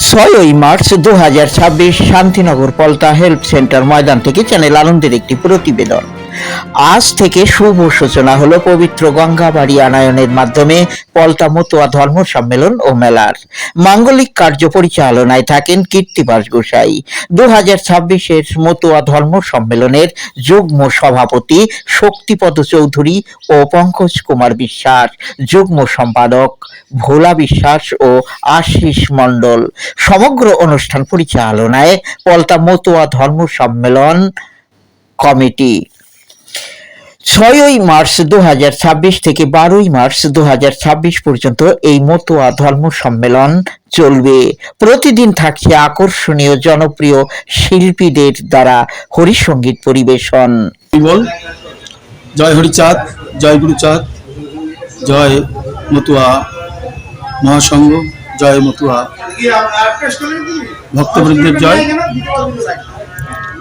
6ই March 2026 Shantinagar Palta health centre ময়দান থেকে channel আনন্দের একটি প্রতিবেদন। আজ থেকে শুভ সূচনা হলো পবিত্র গঙ্গাবাড়ি আনায়নের মাধ্যমে পলতা মতুয়া ধর্ম সম্মেলন ও মেলার। মাঙ্গলিক কার্য পরিচালনায় থাকেন কীর্তিবাস গোসাই। 2026-এর মতুয়া ধর্ম সম্মেলনের যুগ্ম সভাপতি শক্তিপদ চৌধুরী ও পঙ্কজ কুমার বিশ্বাস, যুগ্ম সম্পাদক ভোলা বিশ্বাস ও আশিস মণ্ডল। সমগ্র অনুষ্ঠান পরিচালনায় পলতা মতুয়া ধর্ম সম্মেলন কমিটি। 6ই মার্চ 2026 থেকে 12ই মার্চ 2026 পর্যন্ত এই মতুয়া ধর্ম সম্মেলন চলবে। প্রতিদিন থাকছে আকর্ষণীয় জনপ্রিয় শিল্পীদের দ্বারা হরিসঙ্গীত পরিবেশন। জয় হরিচাঁদ, জয় গুরুচাঁদ, জয় মতুয়া মহাসংঘ, জয় মতুয়া ভক্তবৃন্দের জয়।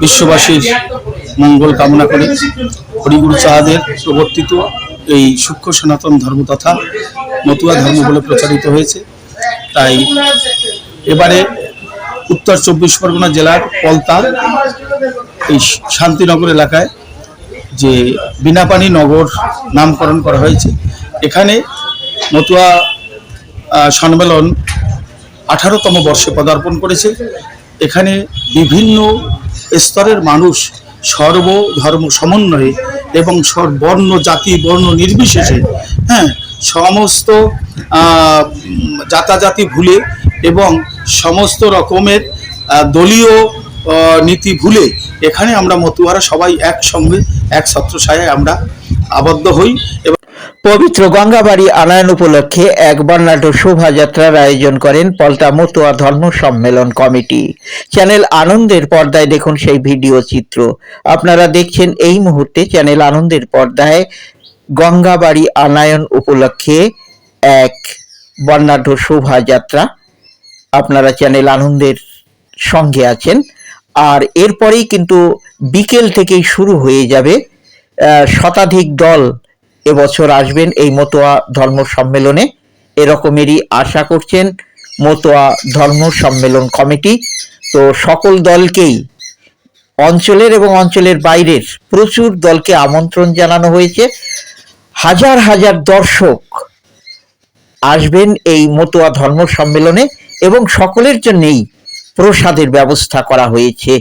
বিশ্ববাসীর মঙ্গল কামনা করে হরিগুরু চাঁদের প্রবর্তিত এই সূক্ষ্ম সনাতন ধর্ম তথা মতুয়া ধর্ম বলে প্রচারিত হয়েছে। তাই এবারে উত্তর 24 পরগনা জেলার পলতা এই শান্তিনগর এলাকায় যে বিনাপানি নগর নামকরণ করা হয়েছে, এখানে মতুয়া সম্মেলন 18তম বর্ষে পদার্পণ করেছে। এখানে বিভিন্ন স্তরের মানুষ সর্বধর্ম সমন্বয়ে এবং বর্ণ জাতি বর্ণ নির্বিশেষে সমস্ত জাতাজাতি ভুলে এবং সমস্ত রকমের দলীয় নীতি ভুলে এখানে আমরা মতুয়ারা সবাই একসঙ্গে এক ছত্রছায়ায় আমরা আবদ্ধ হই। পবিত্র গঙ্গাবাড়ি আনায়ন উপলক্ষে এক বর্ণাঢ্য শোভাযাত্রার আয়োজন করেন পলতা মতুয়া ধর্ম সম্মেলন কমিটি। চ্যানেল আনন্দের পর্দায় দেখুন সেই ভিডিও চিত্র। আপনারা দেখছেন এই মুহূর্তে চ্যানেল আনন্দের পর্দায় গঙ্গাবাড়ি আনায়ন উপলক্ষে এক বর্ণাঢ্য শোভাযাত্রা। আপনারা চ্যানেল আনন্দের সঙ্গে আছেন। আর এরপরেই কিন্তু বিকেল থেকেই শুরু হয়ে যাবে। শতাধিক দল এবছর আসবেন এই মতুয়া ধর্ম সম্মেলনে, এরকমেরই আশা করছেন মতুয়া ধর্ম সম্মেলন কমিটি। তো সকল দলকেই, অঞ্চলের এবং অঞ্চলের বাইরের প্রচুর দলকে আমন্ত্রণ জানানো হয়েছে। হাজার হাজার দর্শক আসবেন এই মতুয়া ধর্ম সম্মেলনে এবং সকলের জন্যই প্রসাদের ব্যবস্থা করা হয়েছে।